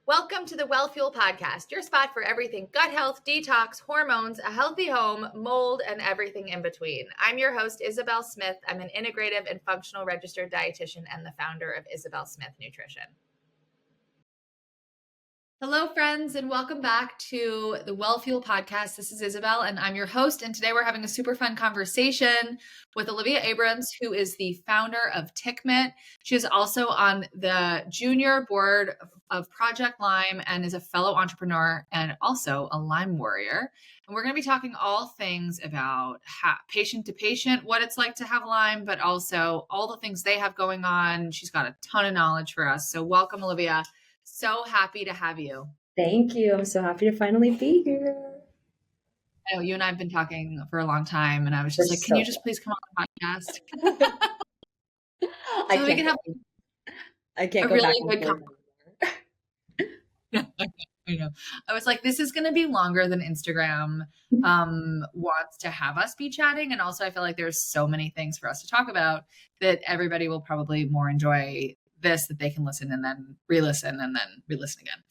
Welcome to the Wellfuel podcast, your spot for everything gut health, detox, hormones, a healthy home, mold, and everything in between. I'm your host, Isabel Smith. I'm an integrative and functional registered dietitian and the founder of Isabel Smith Nutrition. Hello, friends, and welcome back to the Wellfuel podcast. This is Isabel, and I'm your host. And today we're having a super fun conversation with Olivia Abrams, who is the founder of TiCK MiTT. She is also on the junior board of Project Lyme and is a fellow entrepreneur and also a Lyme warrior. And we're going to be talking all things about patient to patient, what it's like to have Lyme, but also all the things they have going on. She's got a ton of knowledge for us. So welcome, Olivia. So happy to have you. Thank you. I'm so happy to finally be here. I know you and I have been talking for a long time, and I was just like, can you just please come on the podcast? So we can have I can't a go really back good conversation. I know. I was like, this is going to be longer than Instagram wants to have us be chatting. And also, I feel like there's so many things for us to talk about that everybody will probably more enjoy this, that they can listen and then re-listen and then re-listen again.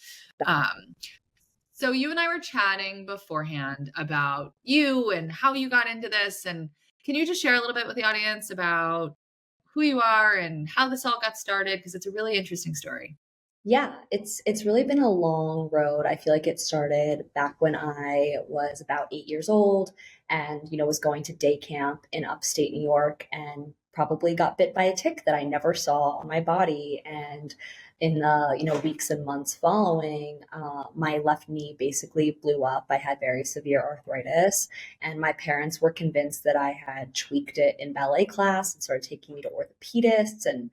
So you and I were chatting beforehand about you and how you got into this. And can you just share a little bit with the audience about who you are and how this all got started? Because it's a really interesting story. Yeah, it's really been a long road. I feel like it started back when I was about 8 years old and, was going to day camp in upstate New York and probably got bit by a tick that I never saw on my body. And in the, weeks and months following, my left knee basically blew up. I had very severe arthritis, and my parents were convinced that I had tweaked it in ballet class and started taking me to orthopedists and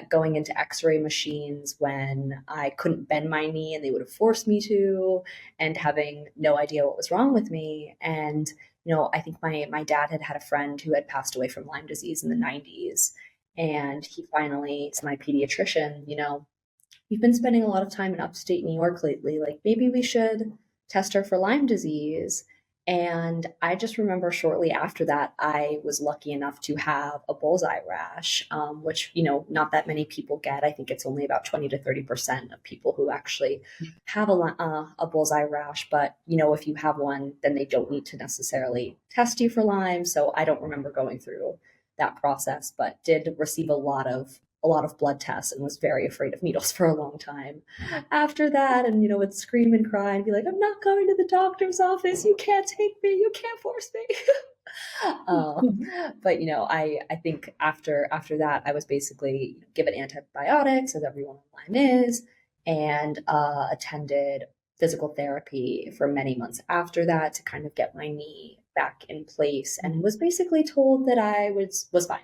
going into x-ray machines when I couldn't bend my knee and they would have forced me to, and having no idea what was wrong with me. And, I think my dad had a friend who had passed away from Lyme disease in the 90s. And he finally, to my pediatrician, we've been spending a lot of time in upstate New York lately. Like, maybe we should test her for Lyme disease. And I just remember shortly after that, I was lucky enough to have a bullseye rash, which, not that many people get. I think it's only about 20 to 30% of people who actually have a bullseye rash. But, if you have one, then they don't need to necessarily test you for Lyme. So I don't remember going through that process, but did receive a lot of blood tests and was very afraid of needles for a long time after that. And, would scream and cry and be like, I'm not going to the doctor's office. You can't take me. You can't force me. But, I think after that, I was basically given antibiotics, as everyone on Lyme is, and attended physical therapy for many months after that to kind of get my knee back in place, and was basically told that I was fine.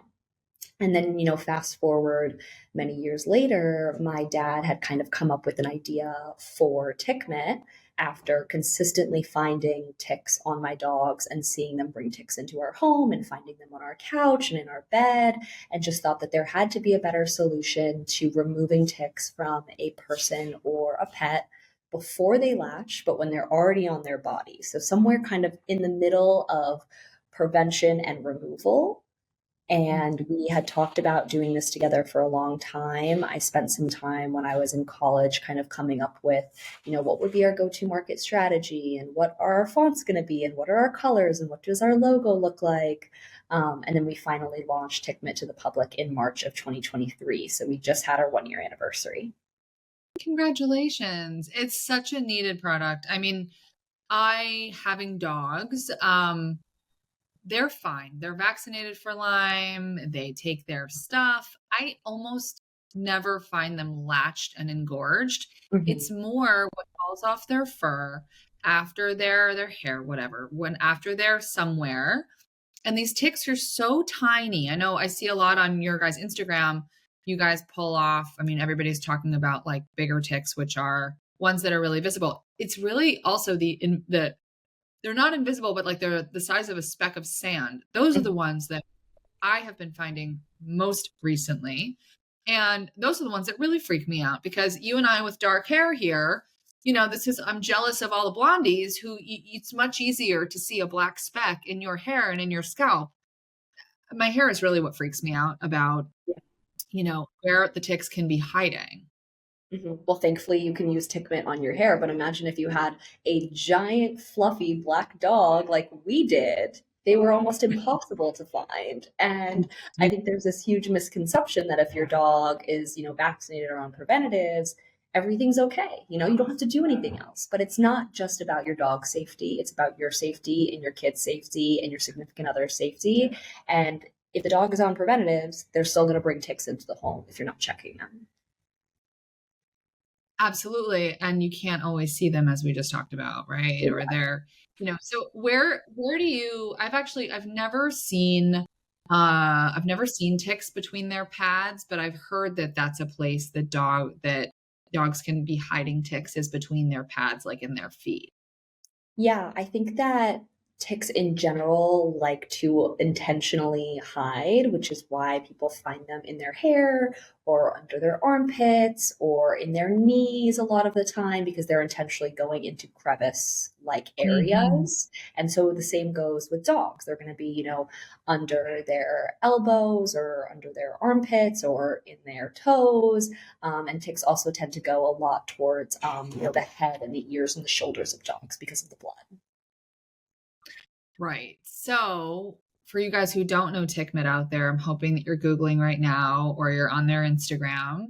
And then, fast forward many years later, my dad had kind of come up with an idea for TiCK MiTT after consistently finding ticks on my dogs and seeing them bring ticks into our home and finding them on our couch and in our bed, and just thought that there had to be a better solution to removing ticks from a person or a pet before they latch, but when they're already on their body. So somewhere kind of in the middle of prevention and removal. And we had talked about doing this together for a long time. I spent some time when I was in college kind of coming up with, what would be our go-to market strategy and what are our fonts going to be and what are our colors and what does our logo look like? And then we finally launched TiCK MiTT to the public in March of 2023. So we just had our 1-year anniversary. Congratulations. It's such a needed product. I mean, having dogs, they're fine. They're vaccinated for Lyme. They take their stuff. I almost never find them latched and engorged. Mm-hmm. It's more what falls off their fur after their hair, whatever, after they're somewhere. And these ticks are so tiny. I know I see a lot on your guys' Instagram. You guys pull off. I mean, everybody's talking about like bigger ticks, which are ones that are really visible. It's really also they're not invisible, but like they're the size of a speck of sand. Those are the ones that I have been finding most recently. And those are the ones that really freak me out, because you and I with dark hair here, I'm jealous of all the blondies who it's much easier to see a black speck in your hair and in your scalp. My hair is really what freaks me out about, where the ticks can be hiding. Well, thankfully, you can use TiCK MiTT on your hair, but imagine if you had a giant, fluffy black dog like we did. They were almost impossible to find. And I think there's this huge misconception that if your dog is, vaccinated or on preventatives, everything's okay. You don't have to do anything else. But it's not just about your dog's safety, it's about your safety and your kid's safety and your significant other's safety. And if the dog is on preventatives, they're still going to bring ticks into the home if you're not checking them. Absolutely. And you can't always see them as we just talked about, right? Or they're, so where do you, I've never seen ticks between their pads, but I've heard that that's a place that dogs can be hiding ticks is between their pads, like in their feet. Yeah, I think that ticks in general like to intentionally hide, which is why people find them in their hair or under their armpits or in their knees a lot of the time because they're intentionally going into crevice like Mhm. areas. And so the same goes with dogs. They're going to be, under their elbows or under their armpits or in their toes. And ticks also tend to go a lot towards, the head and the ears and the shoulders of dogs because of the blood. Right. So for you guys who don't know TiCK MiTT out there, I'm hoping that you're Googling right now or you're on their Instagram.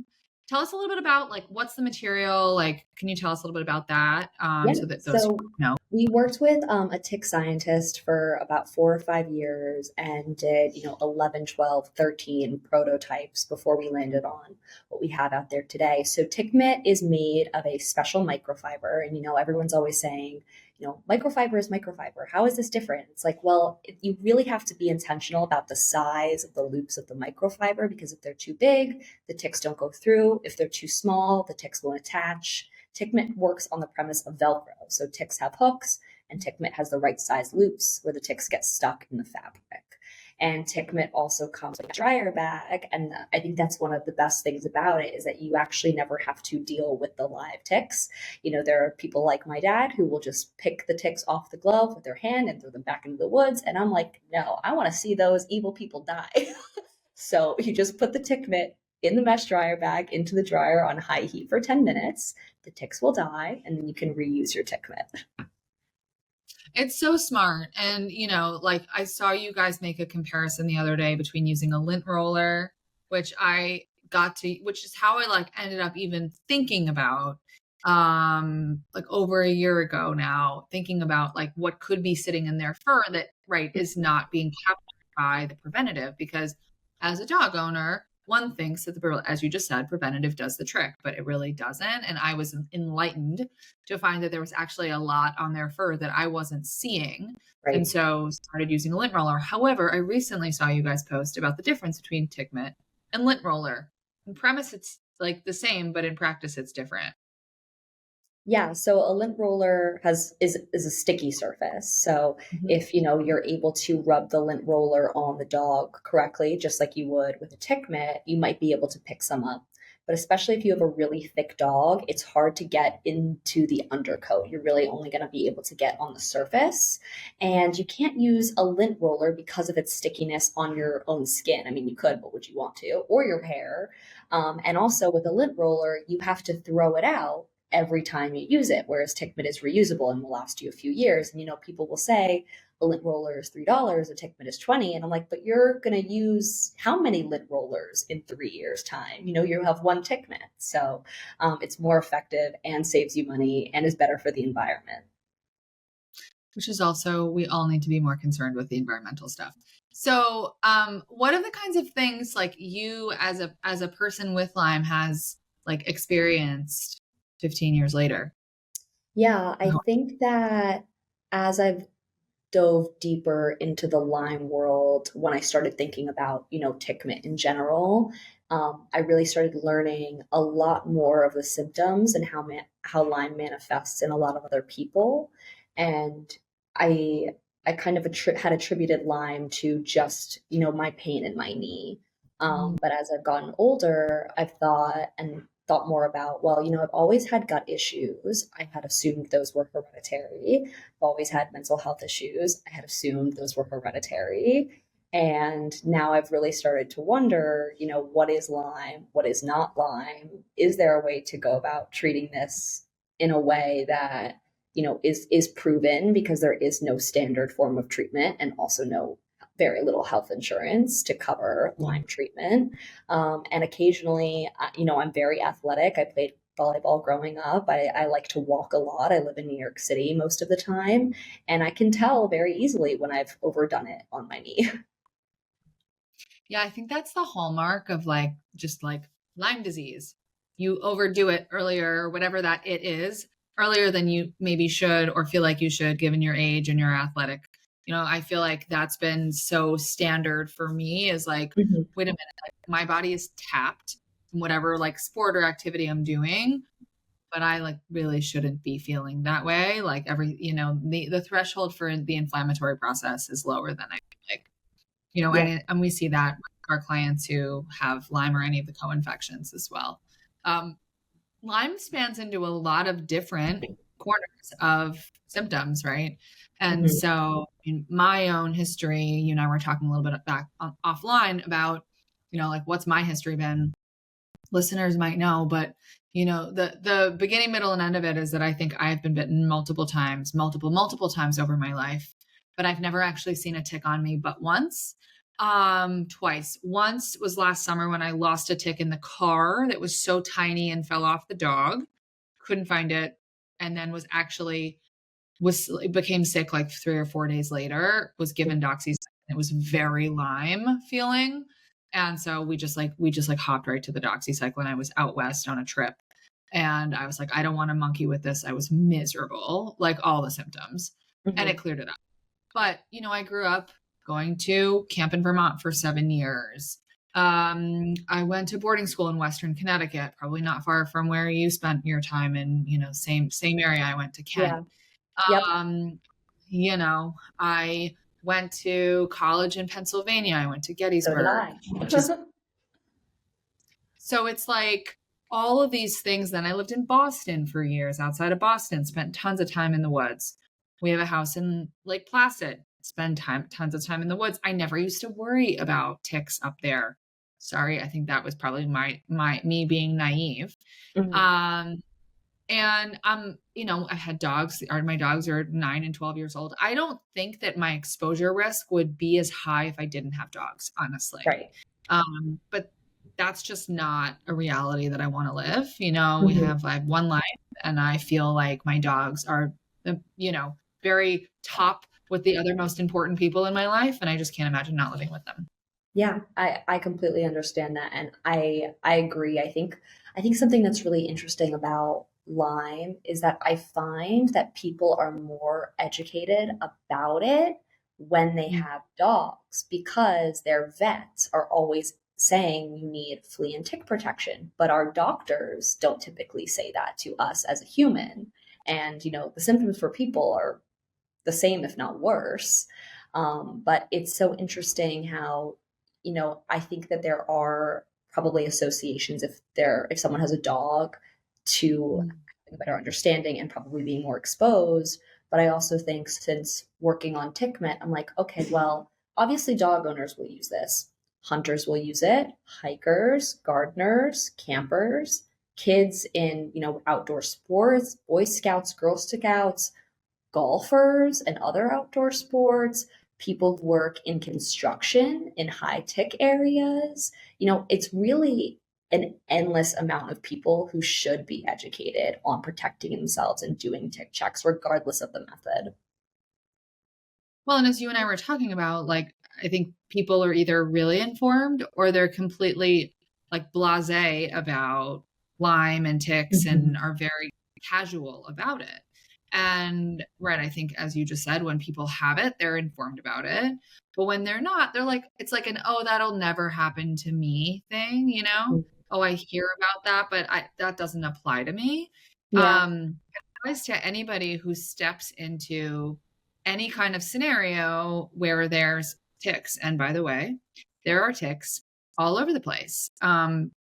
Tell us a little bit about like what's the material? Like, can you tell us a little bit about that? Yeah. So that those So who know. we worked with a tick scientist for about 4 or 5 years and did, 11, 12, 13 prototypes before we landed on what we have out there today. So TiCK MiTT is made of a special microfiber. And, everyone's always saying, microfiber is microfiber. How is this different? It's like, well, you really have to be intentional about the size of the loops of the microfiber because if they're too big, the ticks don't go through. If they're too small, the ticks won't attach. TiCK MiTT works on the premise of Velcro. So ticks have hooks, and TiCK MiTT has the right size loops where the ticks get stuck in the fabric. And TiCK MiTT also comes with a dryer bag. And I think that's one of the best things about it is that you actually never have to deal with the live ticks. There are people like my dad who will just pick the ticks off the glove with their hand and throw them back into the woods. And I'm like, no, I want to see those evil people die. So you just put the TiCK MiTT in the mesh dryer bag into the dryer on high heat for 10 minutes. The ticks will die, and then you can reuse your TiCK MiTT. It's so smart. And, like I saw you guys make a comparison the other day between using a lint roller, which is how I like ended up even thinking about like over a year ago now, thinking about like what could be sitting in their fur that right is not being captured by the preventative because as a dog owner, one thinks that as you just said, preventative does the trick, but it really doesn't. And I was enlightened to find that there was actually a lot on their fur that I wasn't seeing. And Right. so started using a lint roller. However, I recently saw you guys post about the difference between TiCK MiTT and lint roller. In premise, it's like the same, but in practice, it's different. Yeah, so a lint roller is a sticky surface. So Mhm. if you're able to rub the lint roller on the dog correctly, just like you would with a TiCK MiTT, you might be able to pick some up. But especially if you have a really thick dog, it's hard to get into the undercoat. You're really only going to be able to get on the surface. And you can't use a lint roller because of its stickiness on your own skin. I mean, you could, but would you want to? Or your hair. And also with a lint roller, you have to throw it out every time you use it, whereas TiCK MiTT is reusable and will last you a few years. And people will say a lint roller is $3, a TiCK MiTT is 20, and I'm like, but you're going to use how many lint rollers in 3 years' time? You have one TiCK MiTT, so it's more effective and saves you money and is better for the environment. Which is also, we all need to be more concerned with the environmental stuff. So, what are the kinds of things like you as a person with Lyme has like experienced 15 years later? Yeah, I think that as I've dove deeper into the Lyme world when I started thinking about, TiCK MiTT in general. I really started learning a lot more of the symptoms and how Lyme manifests in a lot of other people. And I I kind of had attributed Lyme to just, my pain in my knee. Mm. But as I've gotten older, I've thought more about, well, I've always had gut issues. I had assumed those were hereditary. I've always had mental health issues. I had assumed those were hereditary. And now I've really started to wonder, what is Lyme? What is not Lyme? Is there a way to go about treating this in a way that, is proven, because there is no standard form of treatment and also no very little health insurance to cover Lyme treatment. And occasionally, I'm very athletic. I played volleyball growing up. I like to walk a lot. I live in New York City most of the time, and I can tell very easily when I've overdone it on my knee. Yeah, I think that's the hallmark of just like Lyme disease. You overdo it earlier, whatever that it is, earlier than you maybe should or feel like you should, given your age and your athletic. I feel like that's been so standard for me, is like, Mhm. wait a minute, like, my body is tapped in whatever like sport or activity I'm doing, but I like really shouldn't be feeling that way. Like the threshold for the inflammatory process is lower than I like. Yeah. And we see that with our clients who have Lyme or any of the co-infections as well. Um, Lyme spans into a lot of different corners of symptoms, right? And Mhm. so in my own history, you and I were talking a little bit back offline about, like what's my history been? Listeners might know, but the beginning, middle, and end of it is that I think I've been bitten multiple times, multiple times over my life, but I've never actually seen a tick on me but once. Twice. Once was last summer when I lost a tick in the car that was so tiny and fell off the dog. Couldn't find it. And then became sick like 3 or 4 days later, was given doxycycline. It was very Lyme feeling. And so we just hopped right to the doxycycline. I was out west on a trip and I was like, I don't want to monkey with this. I was miserable, like all the symptoms, and it Mhm. cleared it up. But, I grew up going to camp in Vermont for 7 years. I went to boarding school in Western Connecticut, probably not far from where you spent your time in, same area. I went to Kent. Yeah. Yep. Um, I went to college in Pennsylvania. I went to So did Gettysburg, I. which is, so it's like all of these things. Then I lived in Boston for years, outside of Boston, spent tons of time in the woods. We have a house in Lake Placid, tons of time in the woods. I never used to worry about ticks up there. Sorry, I think that was probably me being naive. Mhm. Um, and I had dogs. My dogs are 9 and 12 years old. I don't think that my exposure risk would be as high if I didn't have dogs, honestly. Right. But that's just not a reality that I want to live. Mhm. I have one life, and I feel like my dogs are, very top with the other most important people in my life, and I just can't imagine not living with them. Yeah, I completely understand that, and I agree. I think something that's really interesting about Lyme is that I find that people are more educated about it when they Mm. have dogs, because their vets are always saying you need flea and tick protection, but our doctors don't typically say that to us as a human. And the symptoms for people are the same, if not worse. But it's so interesting how, I think that there are probably associations, if someone has a dog, to Mm. having a better understanding and probably being more exposed. But I also think, since working on TiCK MiTT, I'm like, okay, well, obviously dog owners will use this. Hunters will use it, hikers, gardeners, campers, kids in, outdoor sports, Boy Scouts, Girl Scouts, golfers and other outdoor sports, people who work in construction in high tech areas. It's really an endless amount of people who should be educated on protecting themselves and doing tick checks, regardless of the method. Well, and as you and I were talking about, like, I think people are either really informed or they're completely like blasé about Lyme and ticks Mhm. and are very casual about it. And right, I think as you just said, when people have it, they're informed about it. But when they're not, they're like, it's like an, oh, that'll never happen to me thing. Oh, I hear about that, but that doesn't apply to me. Yeah. It applies to anybody who steps into any kind of scenario where there's ticks. And by the way, there are ticks all over the place,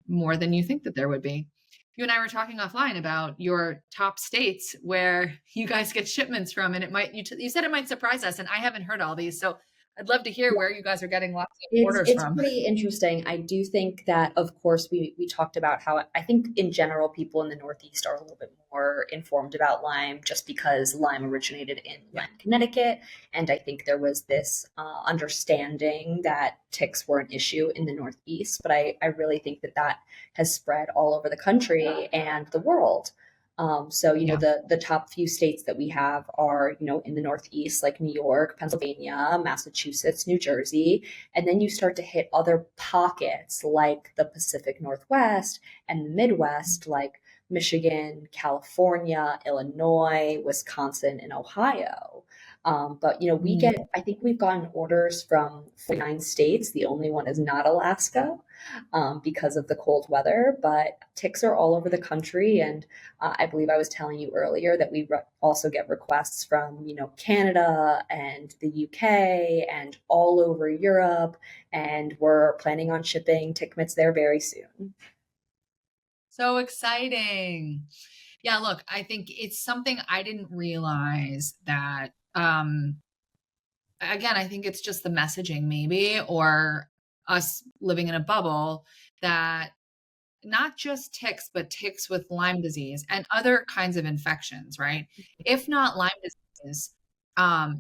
more than you think that there would be. You and I were talking offline about your top states where you guys get shipments from, and you said it might surprise us, and I haven't heard all these. So I'd love to hear where you guys are getting lots of It's orders it's from. pretty interesting. I do think that, of course, we talked about how I think in general people in the Northeast are a little bit more informed about Lyme just because Lyme originated in Yeah. Lyme, Connecticut, and I think there was this understanding that ticks were an issue in the Northeast. But I really think that that has spread all over the country and the world. So, Yeah. the top few states that we have are, in the Northeast, like New York, Pennsylvania, Massachusetts, New Jersey. And then you start to hit other pockets like the Pacific Northwest and the Midwest, like Michigan, California, Illinois, Wisconsin, and Ohio. But we Mm. get, I think we've gotten orders from 49 states. The only one is not Alaska, because of the cold weather. But ticks are all over the country, and I believe I was telling you earlier that we also get requests from, Canada and the UK and all over Europe, and we're planning on shipping TiCK MiTTs there very soon. So exciting. Yeah, look, I think it's something I didn't realize that again, I think it's just the messaging maybe, or us living in a bubble, that not just ticks, but ticks with Lyme disease and other kinds of infections, right? If not Lyme disease,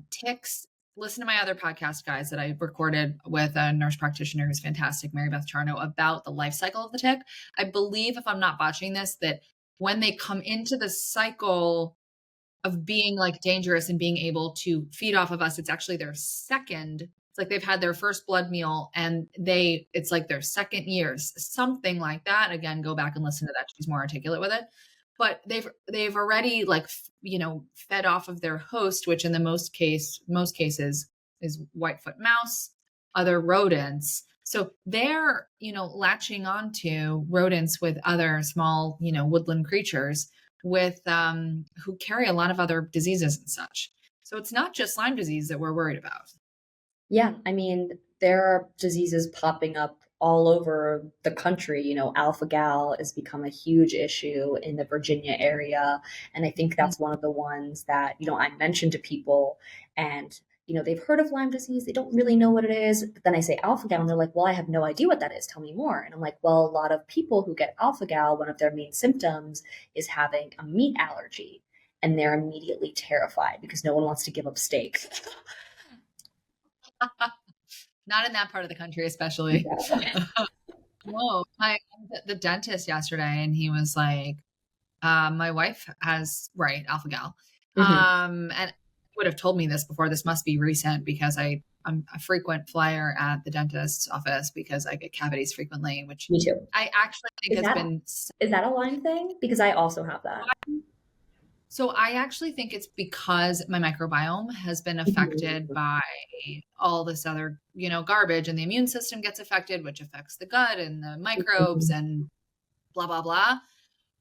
ticks. Listen to my other podcast, guys, that I recorded with a nurse practitioner who's fantastic, Mary Beth Charno, about the life cycle of the tick. I believe, if I'm not botching this, that when they come into the cycle of being like dangerous and being able to feed off of us, it's actually their second. It's like they've had their first blood meal and it's like their second years, something like that. Again, go back and listen to that. She's more articulate with it. But they've already like, fed off of their host, which in the most cases is whitefoot mouse, other rodents. So they're, latching onto rodents with other small, woodland creatures with who carry a lot of other diseases and such. So it's not just Lyme disease that we're worried about. Yeah, I mean, there are diseases popping up all over the country. Alpha gal has become a huge issue in the Virginia area. And I think that's one of the ones that, I mentioned to people, and, they've heard of Lyme disease. They don't really know what it is. But then I say alpha gal, and they're like, well, I have no idea what that is. Tell me more. And I'm like, well, a lot of people who get alpha gal, one of their main symptoms is having a meat allergy. And they're immediately terrified because no one wants to give up steak. Not in that part of the country, especially. Yeah. Whoa, the dentist yesterday, and he was like, my wife has, right, alpha gal. Mhm. And would have told me this before. This must be recent because I'm a frequent flyer at the dentist's office because I get cavities frequently, which Me too. I actually think Is has that been. is that a Lyme thing? Because I also have that. So I actually think it's because my microbiome has been affected Mhm. by all this other, garbage, and the immune system gets affected, which affects the gut and the microbes Mhm. and blah, blah, blah.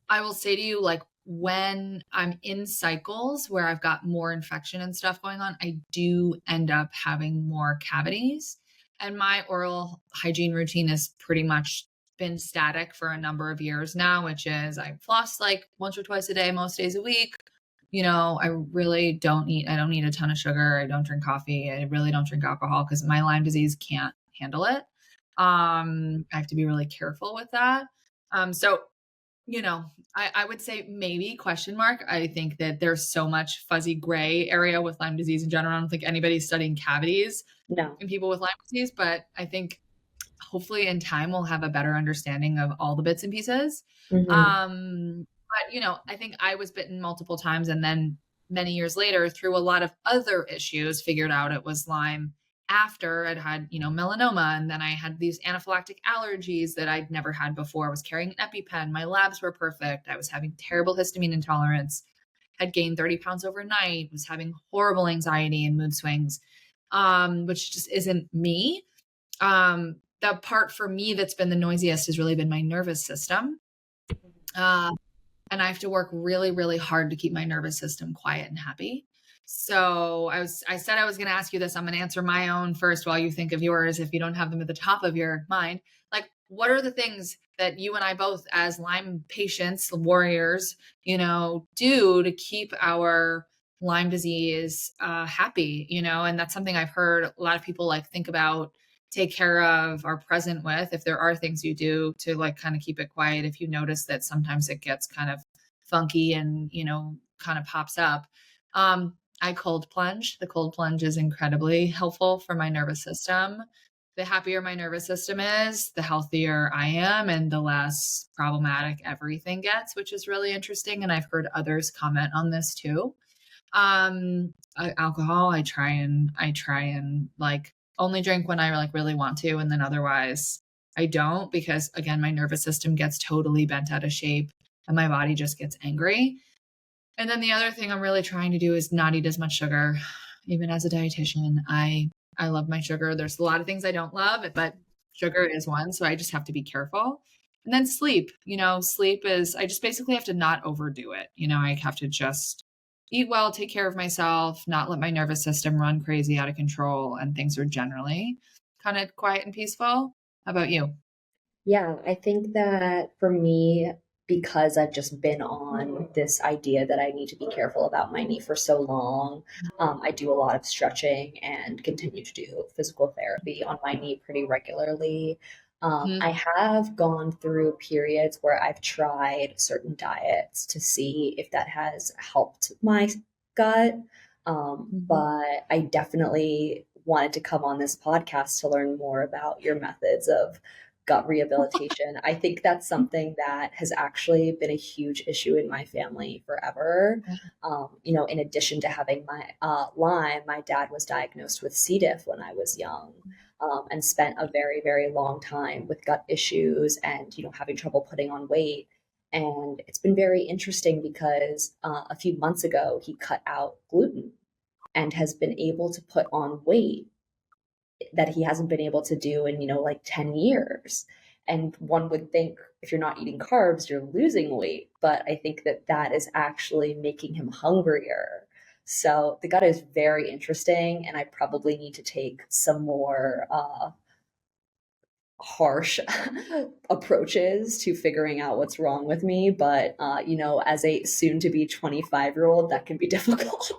I will say to you, like, when I'm in cycles where I've got more infection and stuff going on, I do end up having more cavities. And my oral hygiene routine has pretty much been static for a number of years now, which is I floss like once or twice a day, most days a week. I really I don't eat a ton of sugar. I don't drink coffee. I really don't drink alcohol because my Lyme disease can't handle it. I have to be really careful with that. So you know, I would say maybe question mark. I think that there's so much fuzzy gray area with Lyme disease in general. I don't think anybody's studying cavities No. in people with Lyme disease, but I think hopefully in time we'll have a better understanding of all the bits and pieces. Mhm. But I think I was bitten multiple times and then many years later through a lot of other issues figured out it was Lyme after I'd had, melanoma, and then I had these anaphylactic allergies that I'd never had before. I was carrying an EpiPen. My labs were perfect. I was having terrible histamine intolerance, had gained 30 pounds overnight, was having horrible anxiety and mood swings, which just isn't me. The part for me that's been the noisiest has really been my nervous system. Uh, and I have to work really, really hard to keep my nervous system quiet and happy. So I said I was going to ask you this. I'm going to answer my own first while you think of yours, if you don't have them at the top of your mind. Like, what are the things that you and I both, as Lyme patients, warriors, do to keep our Lyme disease happy, and that's something I've heard a lot of people like think about, take care of, are present with. If there are things you do to like kind of keep it quiet, if you notice that sometimes it gets kind of funky and, kind of pops up. I cold plunge. The cold plunge is incredibly helpful for my nervous system. The happier my nervous system is, the healthier I am and the less problematic everything gets, which is really interesting. And I've heard others comment on this too. Alcohol, I try and like only drink when I like really want to, and then otherwise I don't, because again, my nervous system gets totally bent out of shape and my body just gets angry. And then the other thing I'm really trying to do is not eat as much sugar. Even as a dietitian, I love my sugar. There's a lot of things I don't love, but sugar is one, so I just have to be careful. And then sleep, sleep is, I just basically have to not overdo it. I have to just eat well, take care of myself, not let my nervous system run crazy out of control, and things are generally kind of quiet and peaceful. How about you? Yeah, I think that for me, because I've just been on this idea that I need to be careful about my knee for so long, I do a lot of stretching and continue to do physical therapy on my knee pretty regularly. Mhm. I have gone through periods where I've tried certain diets to see if that has helped my gut. Mhm. But I definitely wanted to come on this podcast to learn more about your methods of gut rehabilitation. I think that's something that has actually been a huge issue in my family forever. In addition to having my Lyme, my dad was diagnosed with C. diff when I was young, and spent a very, very long time with gut issues and, having trouble putting on weight. And it's been very interesting because a few months ago, he cut out gluten and has been able to put on weight that he hasn't been able to do in, like 10 years. And one would think if you're not eating carbs, you're losing weight. But I think that that is actually making him hungrier. So the gut is very interesting. And I probably need to take some more harsh approaches to figuring out what's wrong with me. But, as a soon to be 25-year-old, that can be difficult.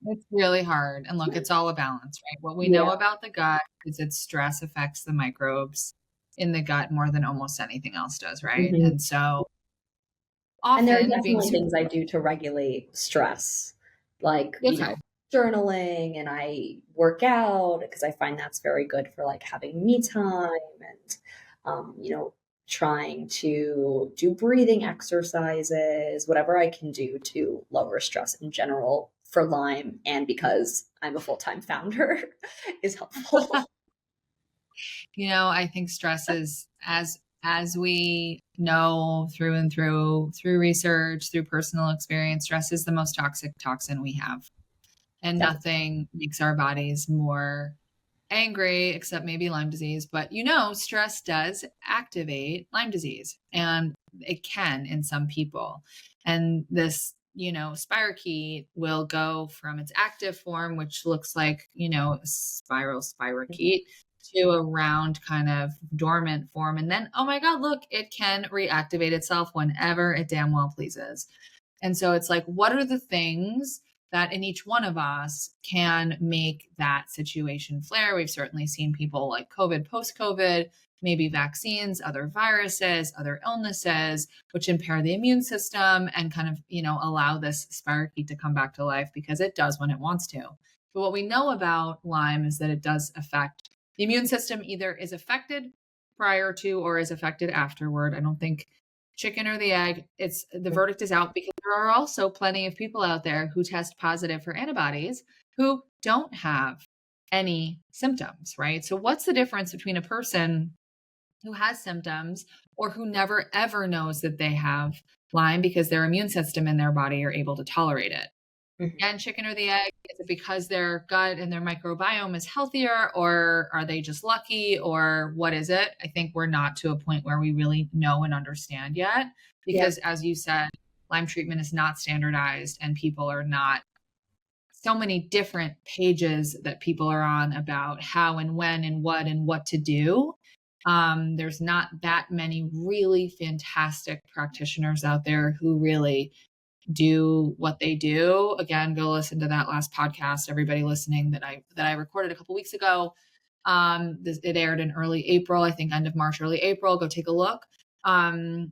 It's really hard. And look, it's all a balance, right? What we know Yeah. about the gut is that stress affects the microbes in the gut more than almost anything else does, right? Mhm. And so And there are often being definitely super things I do to regulate stress, like, okay. journaling, and I work out because I find that's very good for like having me time and, trying to do breathing exercises, whatever I can do to lower stress in general for Lyme and because I'm a full-time founder is helpful. I think stress is, as we know through and through research, through personal experience, stress is the most toxic toxin we have. And Definitely. nothing makes our bodies more angry except maybe Lyme disease. But stress does activate Lyme disease, and it can in some people. And this, spirochete will go from its active form, which looks like, a spirochete, to a round kind of dormant form. And then, oh my God, look, it can reactivate itself whenever it damn well pleases. And so it's like, what are the things that in each one of us can make that situation flare? We've certainly seen people like COVID, post COVID, maybe vaccines, other viruses, other illnesses, which impair the immune system and kind of, allow this spirochete to come back to life because it does when it wants to. But what we know about Lyme is that it does affect the immune system, either is affected prior to or is affected afterward. I don't think chicken or the egg. It's the verdict is out because there are also plenty of people out there who test positive for antibodies who don't have any symptoms, right? So what's the difference between a person who has symptoms or who never ever knows that they have Lyme because their immune system and their body are able to tolerate it? Mhm. And chicken or the egg? Is it because their gut and their microbiome is healthier, or are they just lucky, or what is it? I think we're not to a point where we really know and understand yet, Yeah. because as you said, Lyme treatment is not standardized and people are not, so many different pages that people are on about how and when and what to do. There's not that many really fantastic practitioners out there who really do what they do. Again, go listen to that last podcast, everybody listening, that I recorded a couple weeks ago. It aired in early April, I think end of March, early April. Go take a look.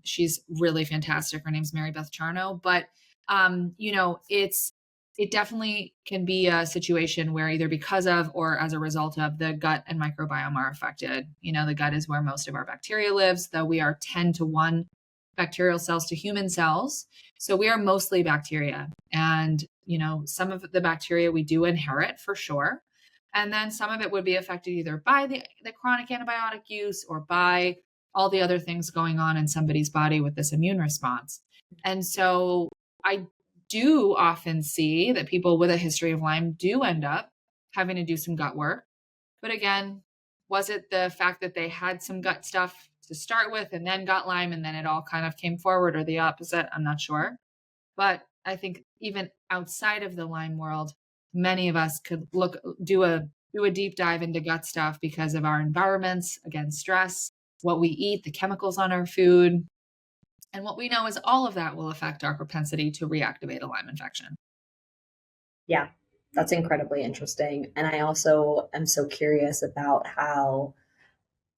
She's really fantastic. Her name's Mary Beth Charno. But it definitely can be a situation where either because of or as a result of the gut and microbiome are affected. The gut is where most of our bacteria lives, though we are 10 to 1 bacterial cells to human cells. So we are mostly bacteria. And, some of the bacteria we do inherit for sure. And then some of it would be affected either by the chronic antibiotic use or by all the other things going on in somebody's body with this immune response. And so I do often see that people with a history of Lyme do end up having to do some gut work. But again, was it the fact that they had some gut stuff to start with and then got Lyme and then it all kind of came forward, or the opposite? I'm not sure. But I think even outside of the Lyme world, many of us could do a deep dive into gut stuff because of our environments, again, stress, what we eat, the chemicals on our food. And what we know is all of that will affect our propensity to reactivate a Lyme infection. Yeah, that's incredibly interesting. And I also am so curious about how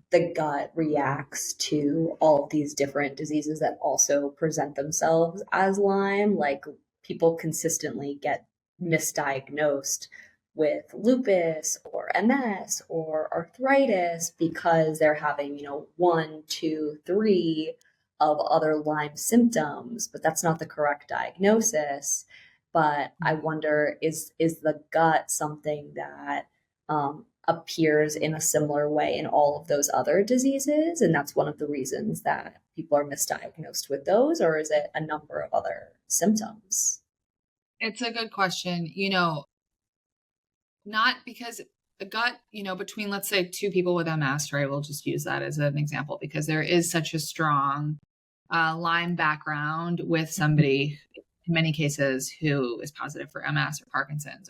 the gut reacts to all of these different diseases that also present themselves as Lyme. Like, people consistently get misdiagnosed with lupus or MS or arthritis because they're having, one, two, three of other Lyme symptoms, but that's not the correct diagnosis. But I wonder, is the gut something that appears in a similar way in all of those other diseases? And that's one of the reasons that people are misdiagnosed with those, or is it a number of other symptoms? It's a good question. Not because the gut, between, let's say, two people with MS, right? We'll just use that as an example because there is such a strong Lyme background with somebody, in many cases, who is positive for MS or Parkinson's.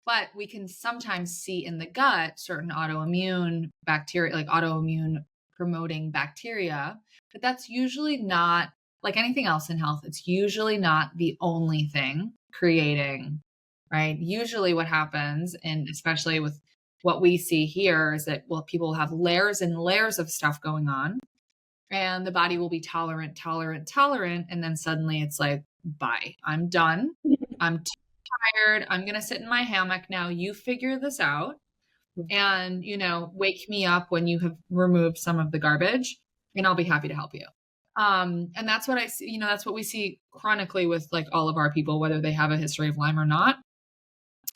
But we can sometimes see in the gut certain autoimmune bacteria, like autoimmune promoting bacteria, but that's usually not, like anything else in health, it's usually not the only thing creating, right? Usually what happens, and especially with what we see here, is that, people have layers and layers of stuff going on, and the body will be tolerant. And then suddenly it's like, bye, I'm done. I'm too tired. I'm going to sit in my hammock now. You figure this out and, wake me up when you have removed some of the garbage and I'll be happy to help you. And that's what I see, that's what we see chronically with like all of our people, whether they have a history of Lyme or not,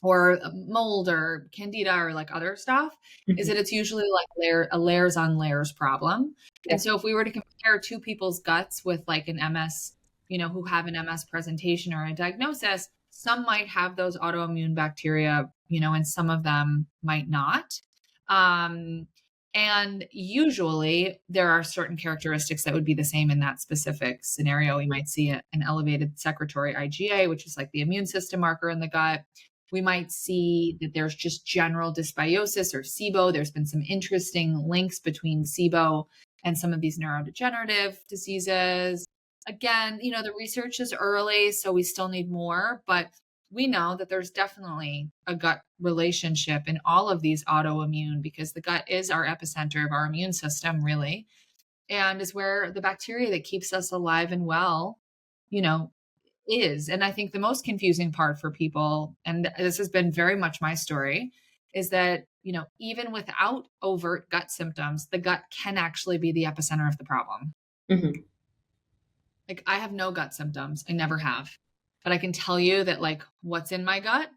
or mold or candida or like other stuff, is that it's usually like a layers on layers problem. Yeah. And so if we were to compare two people's guts with like an MS, who have an MS presentation or a diagnosis, some might have those autoimmune bacteria, and some of them might not. And usually there are certain characteristics that would be the same in that specific scenario. We might see an elevated secretory IgA, which is like the immune system marker in the gut. We might see that there's just general dysbiosis or SIBO. There's been some interesting links between SIBO and some of these neurodegenerative diseases. Again, the research is early, so we still need more, but we know that there's definitely a gut relationship in all of these autoimmune, because the gut is our epicenter of our immune system, really, and is where the bacteria that keeps us alive and well, is. And I think the most confusing part for people, and this has been very much my story, is that, even without overt gut symptoms, the gut can actually be the epicenter of the problem. Mm-hmm. Like, I have no gut symptoms. I never have. But I can tell you that like what's in my gut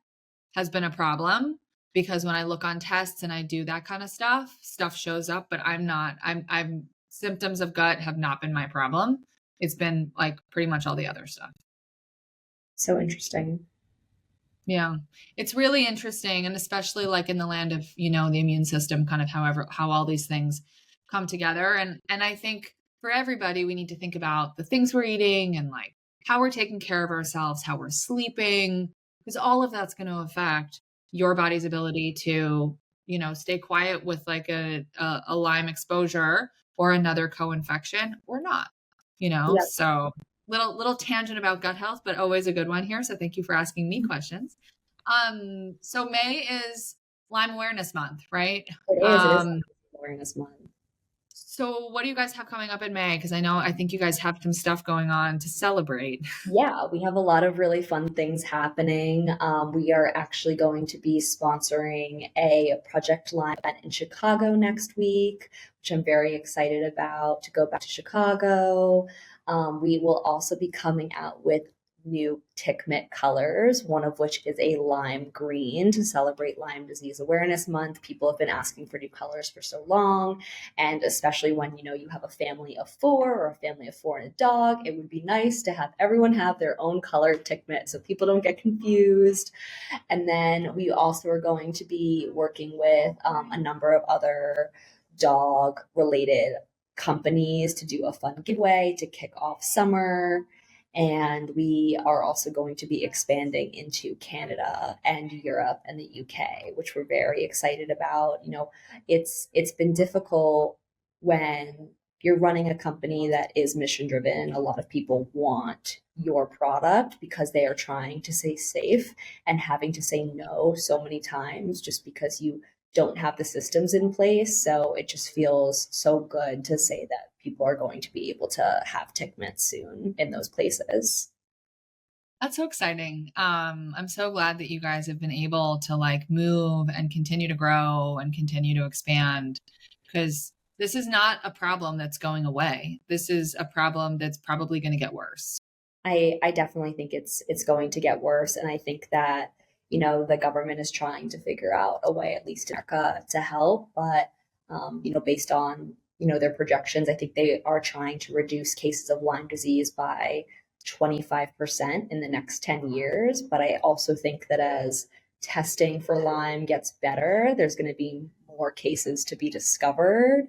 has been a problem, because when I look on tests and I do that kind of stuff shows up, but I'm symptoms of gut have not been my problem. It's been like pretty much all the other stuff. So interesting. Yeah, it's really interesting. And especially like in the land of, the immune system, kind of how all these things come together. And I think for everybody, we need to think about the things we're eating and like how we're taking care of ourselves, how we're sleeping, because all of that's going to affect your body's ability to, stay quiet with like a Lyme exposure or another co-infection or not, Yeah. so. little tangent about gut health, but always a good one here. So thank you for asking me questions. So May is Lyme Awareness Month, right? It is Awareness Month. So what do you guys have coming up in May? Because I think you guys have some stuff going on to celebrate. Yeah, we have a lot of really fun things happening. We are actually going to be sponsoring a Project Lyme event in Chicago next week, which I'm very excited about to go back to Chicago. We will also be coming out with new TiCK MiTT colors, one of which is a lime green to celebrate Lyme Disease Awareness Month. People have been asking for new colors for so long, and especially when you have a family of 4 or a family of 4 and a dog, it would be nice to have everyone have their own colored TiCK MiTT so people don't get confused. And then we also are going to be working with a number of other dog related companies to do a fun giveaway to kick off summer. And we are also going to be expanding into Canada and Europe and the UK, which we're very excited about. It's been difficult when you're running a company that is mission driven. A lot of people want your product because they are trying to stay safe and having to say no so many times just because you don't have the systems in place. So it just feels so good to say that people are going to be able to have TiCK MiTT soon in those places. That's so exciting. I'm so glad that you guys have been able to move and continue to grow and continue to expand, because this is not a problem that's going away. This is a problem that's probably going to get worse. I definitely think it's going to get worse. And I think that, the government is trying to figure out a way, at least in America, to help. But, based on, their projections, I think they are trying to reduce cases of Lyme disease by 25% in the next 10 years. But I also think that as testing for Lyme gets better, there's going to be more cases to be discovered.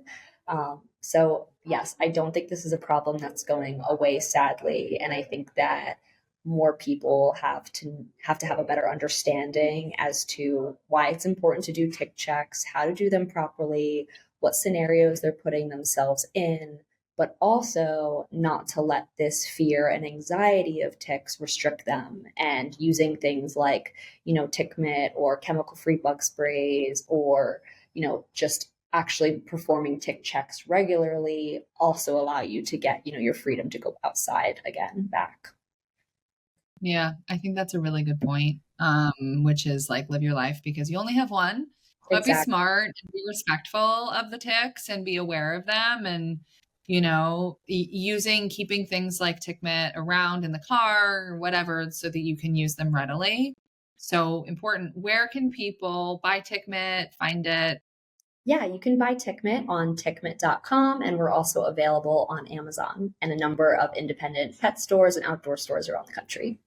So yes, I don't think this is a problem that's going away, sadly. And I think that more people have to have a better understanding as to why it's important to do tick checks, how to do them properly, what scenarios they're putting themselves in, but also not to let this fear and anxiety of ticks restrict them, and using things like, TiCK MiTT or chemical-free bug sprays, or, just actually performing tick checks regularly also allow you to get, your freedom to go outside again back. Yeah, I think that's a really good point, which is live your life because you only have one. But Exactly. be smart and be respectful of the ticks and be aware of them. And, keeping things like TiCK MiTT around in the car or whatever so that you can use them readily. So important. Where can people buy TiCK MiTT, find it? Yeah, you can buy TiCK MiTT on tickmitt.com, and we're also available on Amazon and a number of independent pet stores and outdoor stores around the country.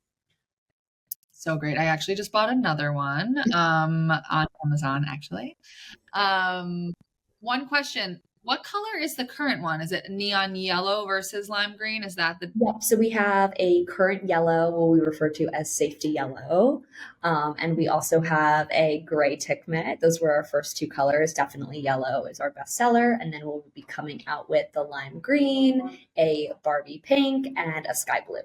So great. I actually just bought another one on Amazon, actually. One question. What color is the current one? Is it neon yellow versus lime green? Is that the... Yep. So we have a current yellow, what we refer to as safety yellow. And we also have a gray TiCK MiTT. Those were our first 2 colors. Definitely yellow is our best seller. And then we'll be coming out with the lime green, a Barbie pink, and a sky blue.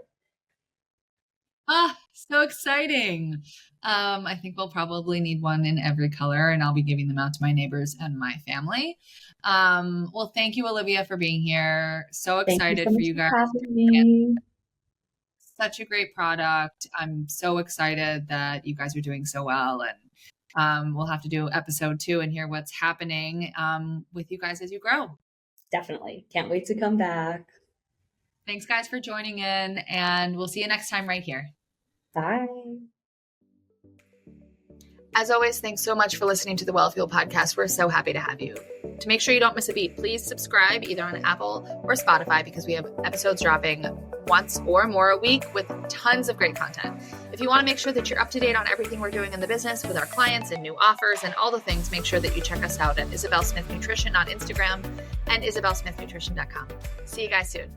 So exciting. I think we'll probably need one in every color, and I'll be giving them out to my neighbors and my family. Well, thank you, Olivia, for being here. So excited for you guys. Such a great product. I'm so excited that you guys are doing so well, and we'll have to do episode 2 and hear what's happening with you guys as you grow. Definitely. Can't wait to come back. Thanks, guys, for joining in, and we'll see you next time right here. Bye. As always, thanks so much for listening to the Wellfuel podcast. We're so happy to have you. To make sure you don't miss a beat, please subscribe either on Apple or Spotify, because we have episodes dropping once or more a week with tons of great content. If you want to make sure that you're up to date on everything we're doing in the business with our clients and new offers and all the things, make sure that you check us out at Isabel Smith Nutrition on Instagram and isabelsmithnutrition.com. See you guys soon.